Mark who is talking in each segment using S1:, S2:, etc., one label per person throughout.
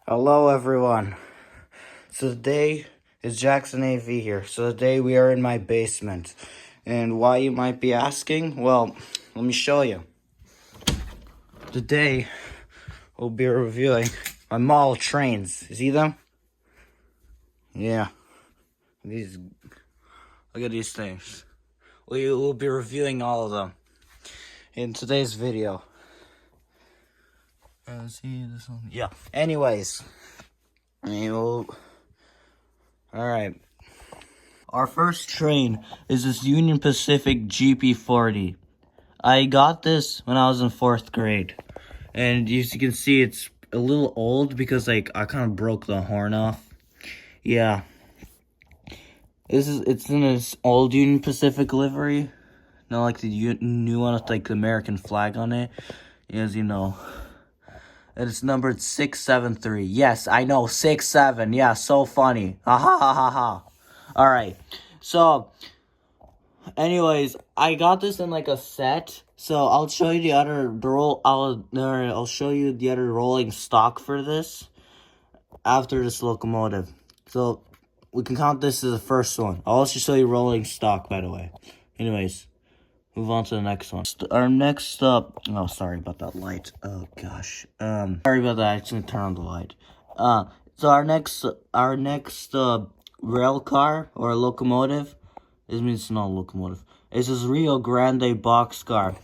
S1: Hello, everyone. So today is Jackson AV here. So today we are in my basement. And why, you might be asking? Well, let me show you. Today we'll be reviewing my model trains. You see them? Yeah. These. Look at these things. We will be reviewing all of them in today's video. See this one? Yeah. Anyways. Alright. Our first train is this Union Pacific GP40. I got this when I was in 4th grade. And as you can see, it's a little old because I kind of broke the horn off. Yeah. It's in this old Union Pacific livery. Not like the new one with the American flag on it. As you know. And it's numbered 673. Yes, I know, 67. Yeah, so funny. Ha ha ha ha ha. Alright. So, anyways, I got this in a set. So I'll show you I'll show you the other rolling stock for this after this locomotive. So we can count this as the first one. I'll also show you rolling stock, by the way. Anyways, move on to the next one. Our next oh, sorry about that light. Oh gosh. Sorry about that. I just gonna turn on the light. So our next rail car or locomotive. This means it's not a locomotive. It's this Rio Grande boxcar.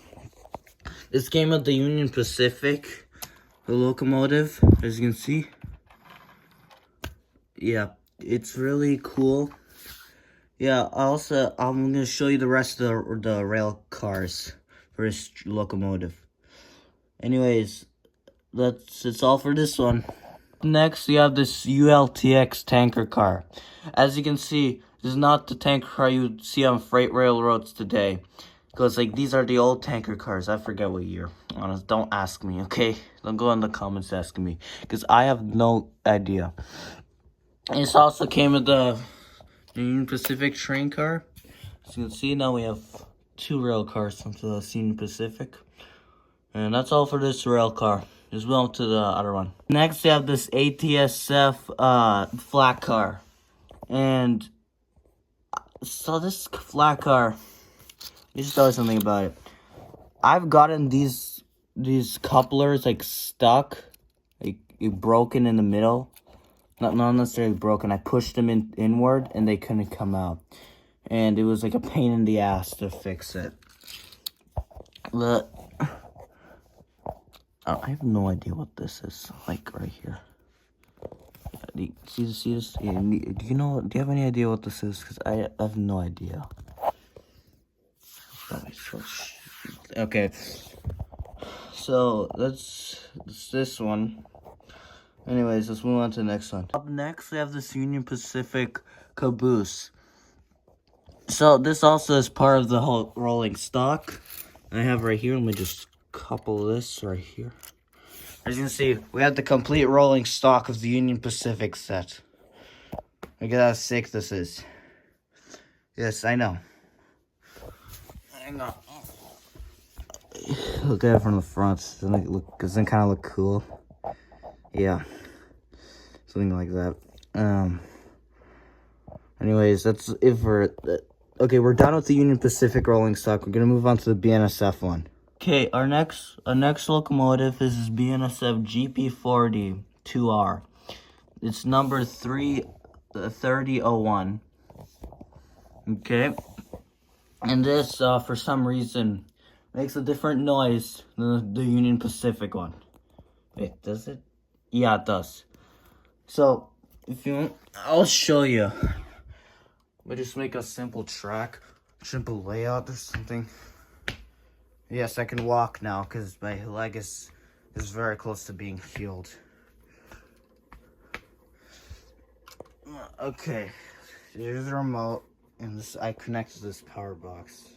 S1: This came with the Union Pacific, the locomotive, as you can see. Yeah, it's really cool. Yeah, I'm gonna show you the rest of the rail cars for this locomotive. Anyways, it's all for this one. Next, we have this ULTX tanker car. As you can see, this is not the tanker car you would see on freight railroads today. Because, these are the old tanker cars. I forget what year. Honest, don't ask me, okay? Don't go in the comments asking me. Because I have no idea. And this also came with the Union Pacific train car. As you can see, now we have 2 rail cars from the Union Pacific. And that's all for this rail car. Just move on to the other one. Next, we have this ATSF flat car. And so this flat car, let me just tell you something about it. I've gotten these couplers stuck, broken in the middle. Not necessarily broken. I pushed them inward and they couldn't come out. And it was a pain in the ass to fix it. But I have no idea what this is right here. Do you see this? Do you have any idea what this is? Because I have no idea. Okay. So that's this one. Anyways, let's move on to the next one. Up next, we have this Union Pacific caboose. So this also is part of the whole rolling stock. I have right here. Let me just couple this right here. As you can see, we have the complete rolling stock of the Union Pacific set. Look at how sick this is. Yes, I know. Hang on. Look at it from the front. Doesn't it kind of look cool? Yeah. Something like that. Anyways, that's it for it. Okay, we're done with the Union Pacific rolling stock. We're gonna move on to the BNSF one. Okay, our next locomotive is this BNSF GP40 2R. It's number 3001. Okay, and this for some reason makes a different noise than the Union Pacific one. Wait, does it? Yeah, it does. So if you want, I'll show you. But just make a simple track, simple layout or something. Yes, I can walk now because my leg is very close to being healed. Okay, here's the remote, and I connected this power box.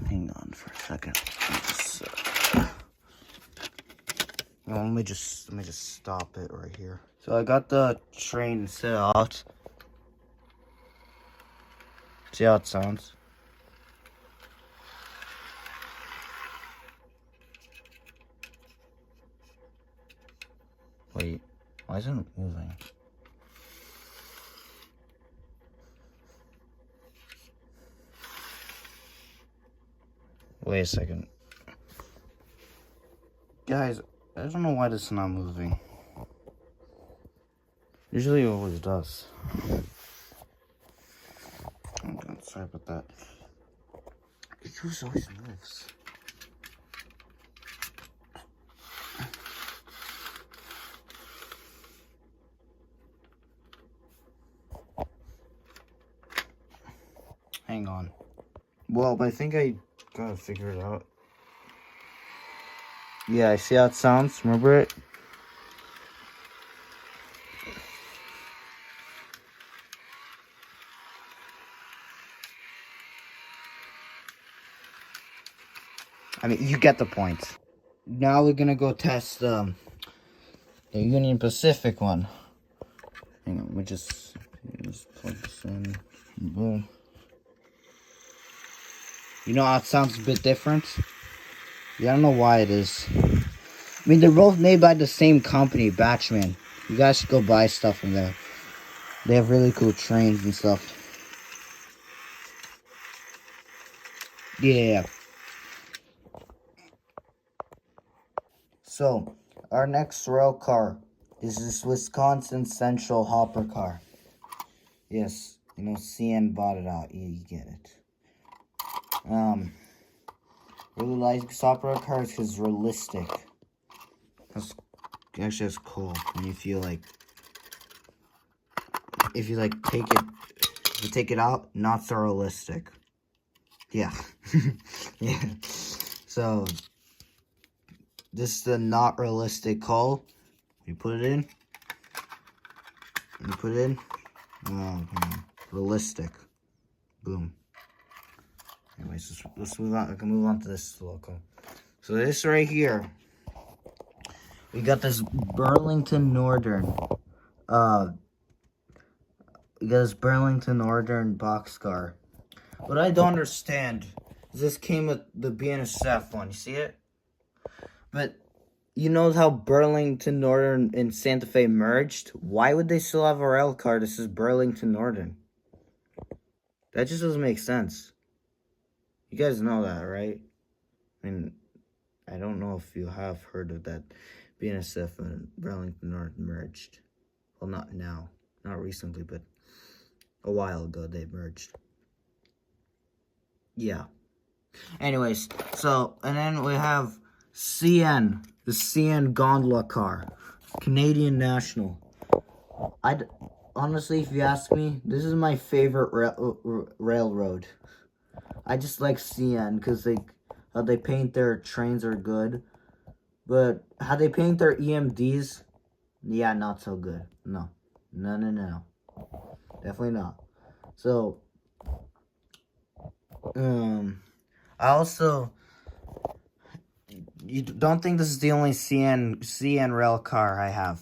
S1: Hang on for a second. Well, let me just stop it right here. So I got the train set out. See how it sounds? Wait, why isn't it moving? Wait a second. Guys, I don't know why this is not moving. Usually it always does. Okay, sorry about that. It always moves. Hang on. Well, but I think I gotta figure it out. Yeah, I see how it sounds. Remember it? I mean, you get the point. Now we're gonna go test the Union Pacific one. Hang on, let me just plug this in. Boom. You know how it sounds a bit different? Yeah, I don't know why it is. I mean, they're both made by the same company, Batchman. You guys should go buy stuff from there. They have really cool trains and stuff. Yeah. So, our next rail car is this Wisconsin Central Hopper car. Yes, you know, CN bought it out. Yeah, you get it. Really like hopper cars because it's realistic. Actually, that's cool when you feel like, if you take it out, not so realistic. Yeah. Yeah. So, this is the not realistic hull. You put it in. You put it in. Realistic. Boom. Anyways, let's move on. I can move on to this loco. So this right here, we got this Burlington Northern. We got this Burlington Northern boxcar. What I don't understand is this came with the BNSF one. You see it? But you know how Burlington Northern and Santa Fe merged? Why would they still have a rail car that says Burlington Northern? That just doesn't make sense. You guys know that, right? I mean, I don't know if you have heard of that. BNSF and Burlington Northern merged. Well, not now. Not recently, but a while ago they merged. Yeah. Anyways, so, and then we have CN, the CN gondola car, Canadian National. Honestly, if you ask me, this is my favorite railroad. I just like CN because how they paint their trains are good, but how they paint their EMDs, yeah, not so good. No, definitely not. So, I also, you don't think this is the only CN rail car I have.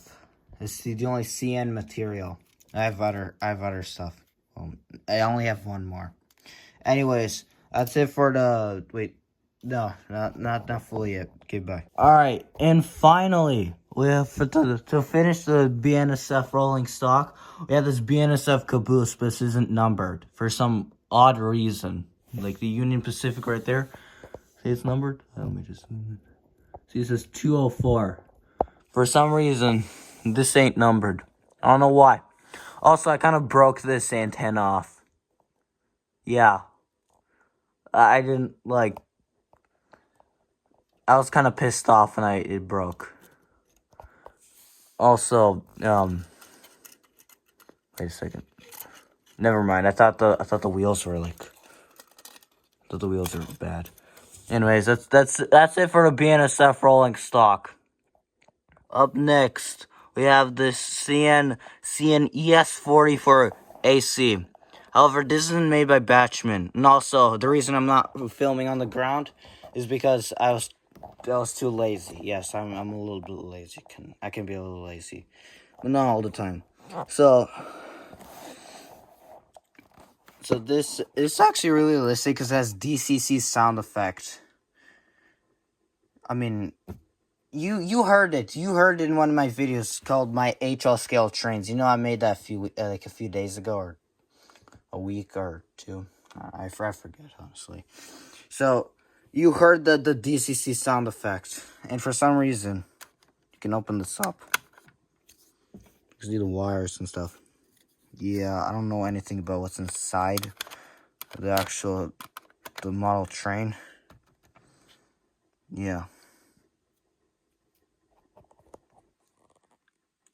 S1: It's the only CN material. I have other stuff. I only have one more. Anyways, that's it for the no, not fully yet. Okay, bye. All right, and finally, we have to finish the BNSF rolling stock. We have this BNSF caboose, but this isn't numbered for some odd reason. Like the Union Pacific right there. See, it's numbered. Let me just see. It says 204. For some reason, this ain't numbered. I don't know why. Also, I kind of broke this antenna off. Yeah. I didn't, like, I was kind of pissed off when it broke. Also, wait a second. Never mind. I thought the wheels were bad. Anyways, that's it for the BNSF rolling stock. Up next, we have this CN ES40 for AC. However, this isn't made by Batchman. And also, the reason I'm not filming on the ground is because I was I was too lazy. Yes, I'm a little bit lazy. I can be a little lazy, but not all the time. So this it's actually really realistic because it has DCC sound effect. I mean, you heard it. You heard it in one of my videos called my HL scale trains. You know, I made that a few days ago, or a week or two. I forget, honestly. So you heard the DCC sound effect, and for some reason, you can open this up. You see the wires and stuff. Yeah, I don't know anything about what's inside the model train. Yeah.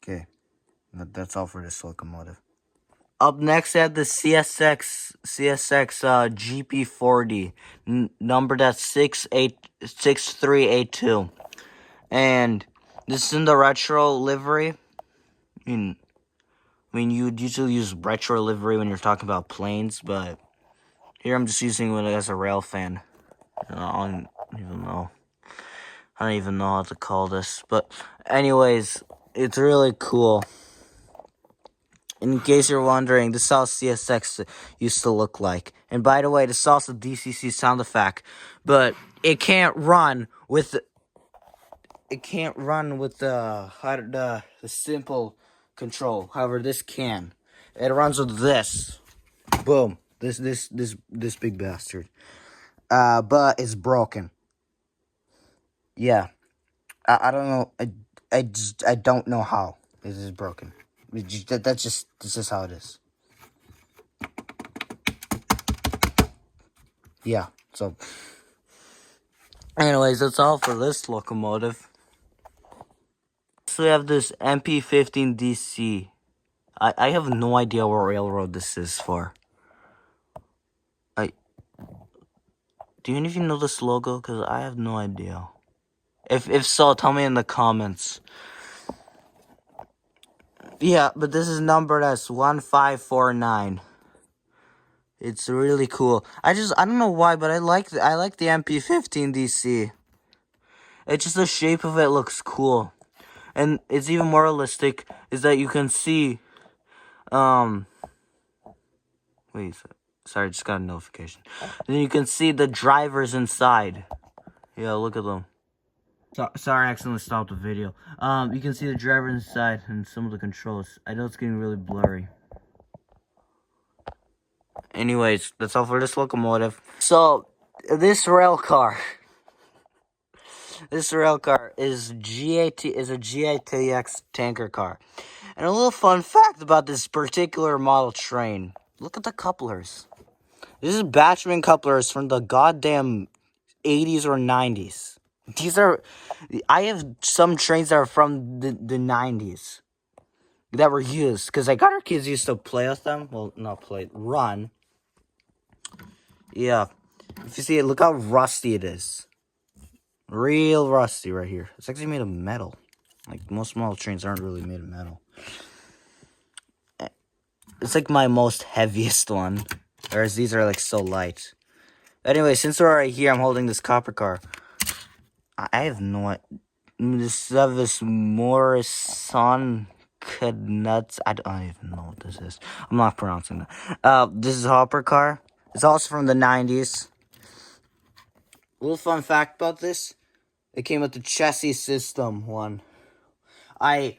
S1: Okay. That's all for this locomotive. Up next, I have the CSX GP40, numbered at 6382, and this is in the retro livery. I mean, you'd usually use retro livery when you're talking about planes, but here I'm just using it as a rail fan. I don't even know. I don't even know how to call this, but anyways, it's really cool. In case you're wondering, this is how CSX used to look like. And by the way, this is also DCC sound effect, but it can't run with the simple control. However, this can. It runs with this. Boom. This big bastard. But it's broken. Yeah. I don't know. I don't know how this is broken. That's just how it is. Yeah. So, anyways, that's all for this locomotive. So we have this MP15DC. I have no idea what railroad this is for. Do any of you know this logo? Because I have no idea. If so, tell me in the comments. Yeah, but this is numbered as 1549. It's really cool. I don't know why, but I like the MP15 DC. It's just the shape of it looks cool. And it's even more realistic is that you can see wait, sorry, I just got a notification. Then you can see the drivers inside. Yeah, look at them. Sorry, I accidentally stopped the video. You can see the driver inside and some of the controls. I know it's getting really blurry. Anyways, that's all for this locomotive. So, this rail car is a GATX tanker car. And a little fun fact about this particular model train. Look at the couplers. This is Batchman couplers from the goddamn 80s or 90s. I have some trains that are from the 90s that were used, because like our kids used to play with them. Well, not play, run. Yeah. If you see it, look how rusty it is. Real rusty right here. It's actually made of metal. Like, most model trains aren't really made of metal. It's like my most heaviest one. Whereas these are like so light. Anyway, since we're right here, I'm holding this copper car. I have no idea. This Morrison Canuts. I don't even know what this is. I'm not pronouncing that. This is a hopper car. It's also from the 90s. A little fun fact about this. It came with the chassis system one. I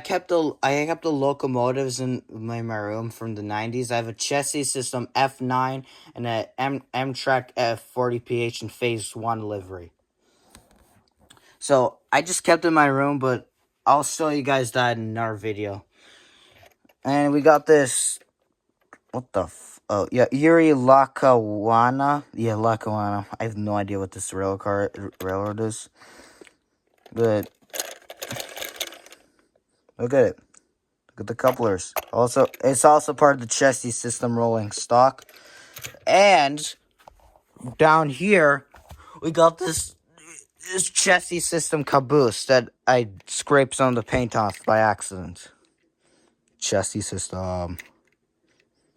S1: kept the locomotives in my room from the 90s. I have a chassis system F9 and a Amtrak F40PH in phase 1 livery. So I just kept it in my room, but I'll show you guys that in another video. And we got this. What the oh yeah, Erie Lackawanna. Yeah, Lackawanna. I have no idea what this railroad is. But look at it. Look at the couplers. Also, it's also part of the chassis system rolling stock. And down here, we got this chassis system caboose that I scraped some of the paint off by accident. Chassis system.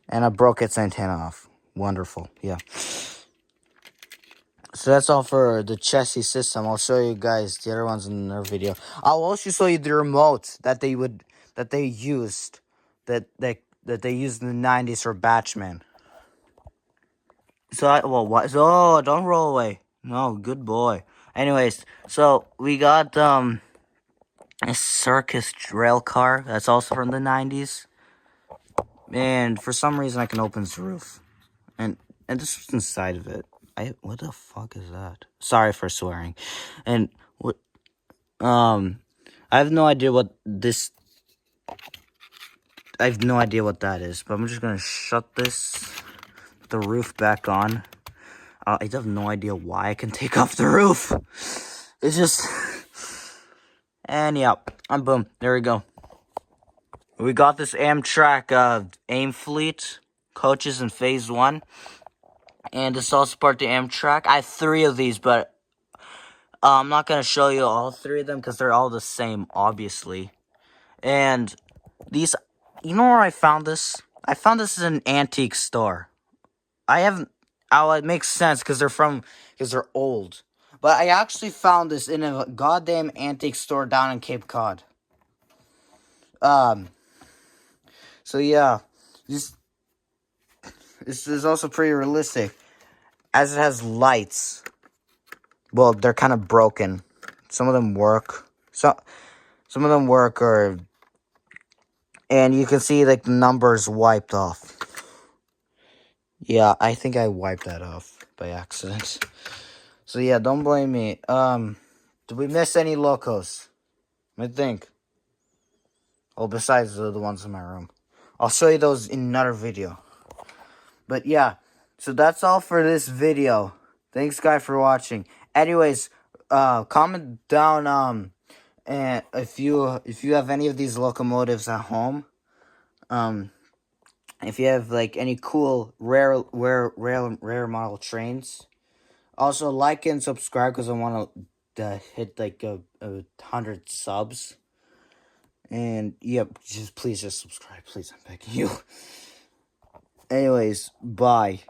S1: And I broke its antenna off. Wonderful. Yeah. So that's all for the chassis system. I'll show you guys the other ones in another video. I'll also show you the remotes that they used that they used in the 90s for Batchman. So what? Oh, don't roll away. No, good boy. Anyways, so we got a circus rail car that's also from the 90s. And for some reason I can open the roof. And this was inside of it. What the fuck is that? Sorry for swearing. And what I have no idea what this I have no idea what that is, but I'm just gonna shut the roof back on. I have no idea why I can take off the roof. It's just and yeah, and boom, there we go. We got this Amtrak AIM fleet coaches in phase 1. And this also part of the Amtrak. I have 3 of these, but I'm not going to show you all 3 of them because they're all the same, obviously. And these, you know where I found this? I found this in an antique store. It makes sense because they're old. But I actually found this in a goddamn antique store down in Cape Cod. So yeah, this is also pretty realistic, as it has lights. Well, they're kind of broken. Some of them work. Some of them work, and you can see like the numbers wiped off. Yeah, I think I wiped that off by accident. So yeah, don't blame me. Did we miss any locos? I think. Oh, besides the ones in my room. I'll show you those in another video. But yeah, so that's all for this video. Thanks, guys, for watching. Anyways, comment down and if you have any of these locomotives at home, if you have like any cool rare model trains. Also, like and subscribe because I want to hit like a 100 subs. And yep, please just subscribe, please. I'm begging you. Anyways, bye.